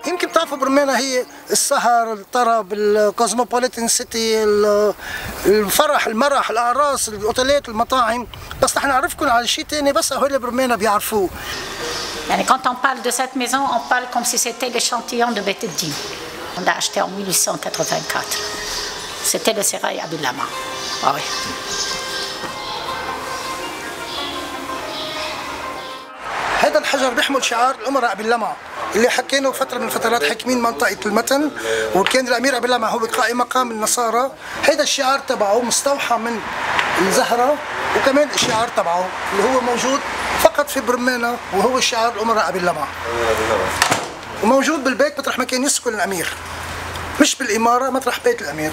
يمكن بتعرفوا برمانا هي السهر، الطرب، الكوزموبوليتان سيتي، الفرح، المرح، الاعراس، الاوتيلات، المطاعم. بس نحن نعرفكم على شيء ثاني بس هول برمانا بيعرفوه. يعني quand on parle de cette maison, on parle comme si c'était l'échantillon de Beit el-Din. On l'a acheté en 1884. C'était le sérail Abi Lama. Ah oui. هذا الحجر بيحمل شعار الأمراء أبي اللمع اللي حكينا فترة من الفترات حاكمين منطقة المتن، وكان الأمير أبي اللمع هو قائم مقام النصارى. هذا الشعار تبعه مستوحى من الزهرة، وكمان الشعار تبعه اللي هو موجود فقط في برمانا، وهو الشعار الأمراء أبي اللمع، وموجود بالبيت مطرح ما كان يسكن الأمير، مش بالإمارة، مطرح بيت الأمير.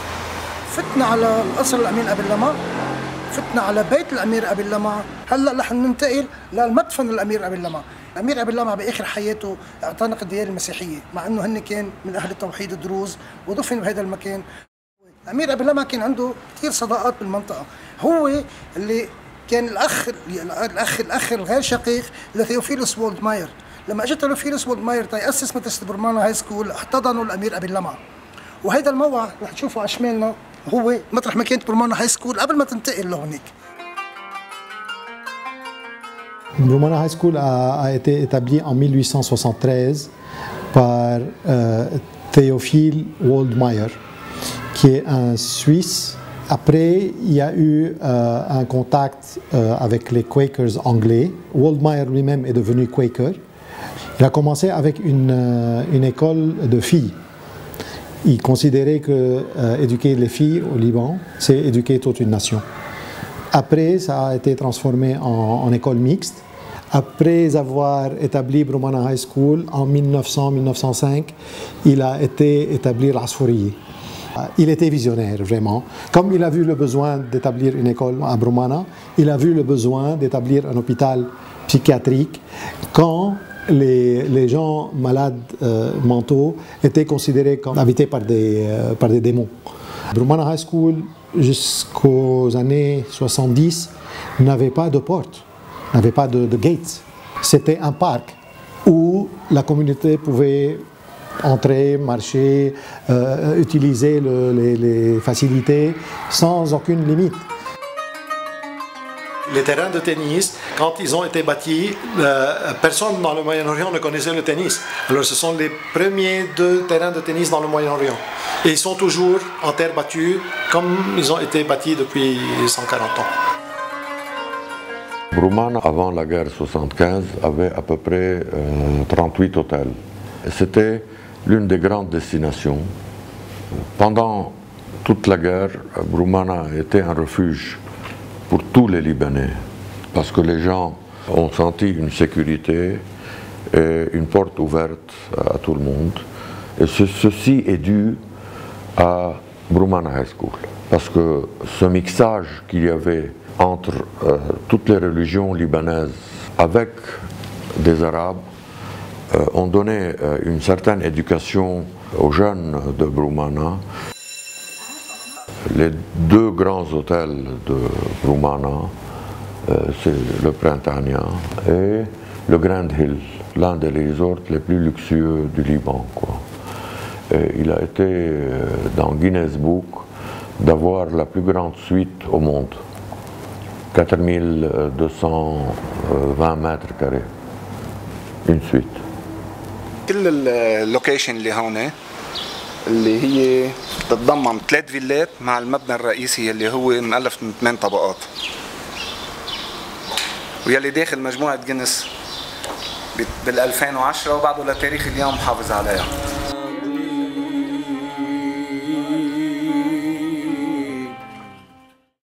فتنا على قصر الأمير أبي اللمع، فتنا على بيت الأمير أبي اللمع. هلا رح ننتقل للمدفن الأمير أبي اللمع. الأمير أبي اللمع بآخر حياته اعتنق الديانة المسيحية، مع إنه هن كان من أهل التوحيد الدروز ودفن بهذا المكان. الأمير أبي اللمع كان عنده كثير صداقات بالمنطقة، هو اللي كان الأخ الغير شقيق لثيوفيلوس وولدماير. لما اجى ثيوفيلوس وولدماير تيأسس مدرسة برمانا هاي سكول، احتضنوا الأمير أبي اللمع. وهذا الموقع رح تشوفوا على شمالنا هو مطرح ما كانت برمانا هاي سكول قبل ما تنتقل لهونيك. Brumana High School a été établie en 1873 par Théophile Waldmeyer, qui est un Suisse. Après, il y a eu un contact avec les Quakers anglais. Waldmeyer lui-même est devenu Quaker. Il a commencé avec une école de filles. Il considérait que éduquer les filles au Liban, c'est éduquer toute une nation. Après, ça a été transformé en école mixte. Après avoir établi Brumana High School en 1900-1905, il a été établi l'Asfouriye. Il était visionnaire, vraiment. Comme il a vu le besoin d'établir une école à Brumana, il a vu le besoin d'établir un hôpital psychiatrique quand les gens malades mentaux étaient considérés comme habités par des démons. Brumana High School, jusqu'aux années 70, n'avait pas de porte, n'avait pas de gates. C'était un parc où la communauté pouvait entrer, marcher, utiliser les facilités sans aucune limite. Les terrains de tennis, quand ils ont été bâtis, personne dans le Moyen-Orient ne connaissait le tennis. Alors ce sont les premiers 2 terrains de tennis dans le Moyen-Orient. Et ils sont toujours en terre battue, comme ils ont été bâtis depuis 140 ans. Brumana, avant la guerre 75, avait à peu près 38 hôtels. C'était l'une des grandes destinations. Pendant toute la guerre, Brumana était un refuge pour tous les Libanais, parce que les gens ont senti une sécurité et une porte ouverte à tout le monde. Et ceci est dû à Brumana High School, parce que ce mixage qu'il y avait entre toutes les religions libanaises avec des Arabes ont donné une certaine éducation aux jeunes de Brumana. Les 2 grands hôtels de Brumana, c'est le Printania et le Grand Hill, l'un des resorts les plus luxueux du Liban, quoi. Et il a été dans Guinness Book d'avoir la plus grande suite au monde, 4220 mètres carrés, une suite. كل اللوكيشن اللي هون اللي هي تتضمن 3 فيلات مع المبنى الرئيسي اللي هو مؤلف من 8 طبقات، ويلي داخل مجموعة جينيس بال 2010 وبعده لتاريخ اليوم محافظ عليها.